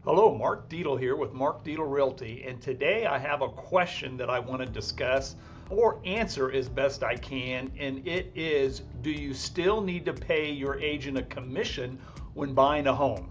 Hello, Mark Dietel here with Mark Dietel Realty, and today I have a question that I want to discuss or answer as best I can, and it is, do you still need to pay your agent a commission when buying a home?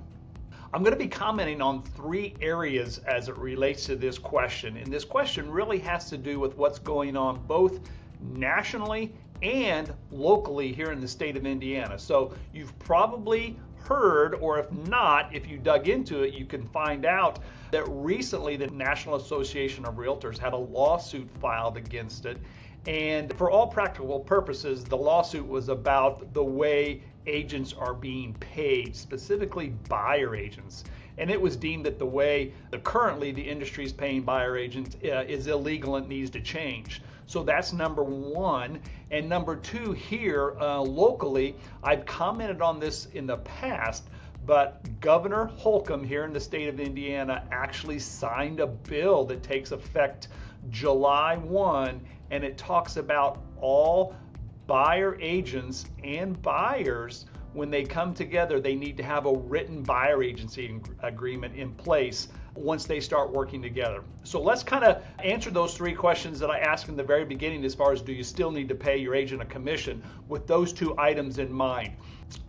I'm going to be commenting on three areas as it relates to this question, and this question really has to do with what's going on both nationally and locally here in the state of Indiana. So you've probably heard, or if not, if you dug into it, you can find out that recently the National Association of Realtors had a lawsuit filed against it. And for all practical purposes, the lawsuit was about the way agents are being paid, specifically buyer agents. And it was deemed that the way currently the industry is paying buyer agents is illegal and needs to change. So that's number one. And number two, here locally, I've commented on this in the past, but Governor Holcomb here in the state of Indiana actually signed a bill that takes effect July 1, and it talks about all buyer agents and buyers, when they come together, they need to have a written buyer agency agreement in place once they start working together. So let's kind of answer those three questions that I asked in the very beginning as far as do you still need to pay your agent a commission with those two items in mind.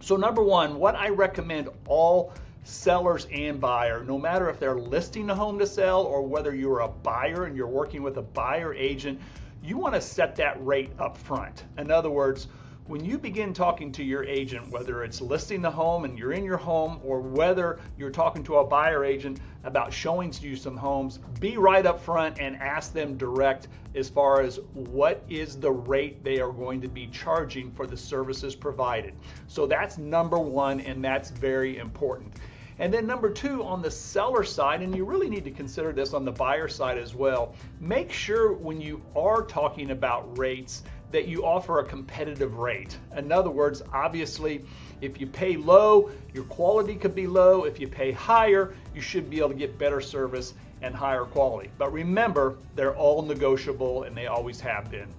So number one, what I recommend all sellers and buyer, no matter if they're listing a home to sell or whether you're a buyer and you're working with a buyer agent, you want to set that rate up front. In other words, when you begin talking to your agent, whether it's listing the home and you're in your home or whether you're talking to a buyer agent about showing you some homes, be right up front and ask them direct as far as what is the rate they are going to be charging for the services provided. So that's number one, and that's very important. And then number two, on the seller side, and you really need to consider this on the buyer side as well, make sure when you are talking about rates that you offer a competitive rate. In other words, obviously, if you pay low, your quality could be low. If you pay higher, you should be able to get better service and higher quality. But remember, they're all negotiable and they always have been.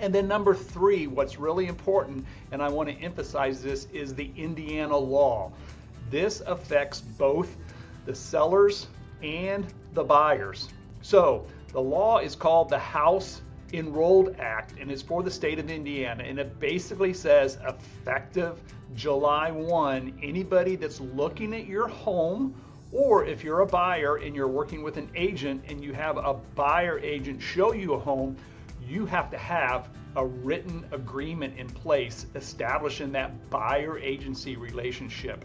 And then number three, what's really important, and I want to emphasize this, is the Indiana law. This affects both the sellers and the buyers. So the law is called the House Enrolled Act, and it's for the state of Indiana, and it basically says effective July 1, anybody that's looking at your home, or if you're a buyer and you're working with an agent and you have a buyer agent show you a home, you have to have a written agreement in place establishing that buyer agency relationship.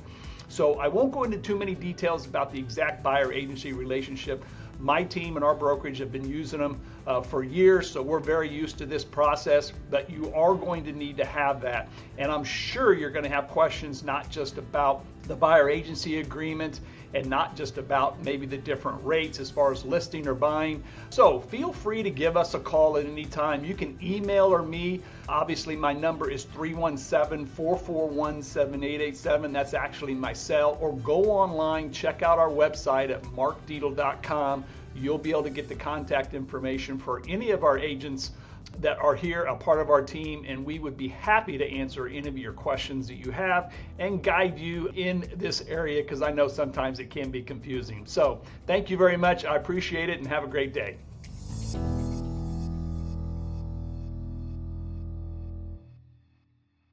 So I won't go into too many details about the exact buyer agency relationship. My team and our brokerage have been using them for years, so we're very used to this process, but you are going to need to have that. And I'm sure you're going to have questions not just about the buyer agency agreement and not just about maybe the different rates as far as listing or buying. So feel free to give us a call at any time. You can email or me. Obviously, my number is 317-441-7887. That's actually my cell. Or go online, check out our website at markdietel.com. You'll be able to get the contact information for any of our agents that are here, a part of our team, and we would be happy to answer any of your questions that you have and guide you in this area, because I know sometimes it can be confusing. So thank you very much. I appreciate it, and have a great day.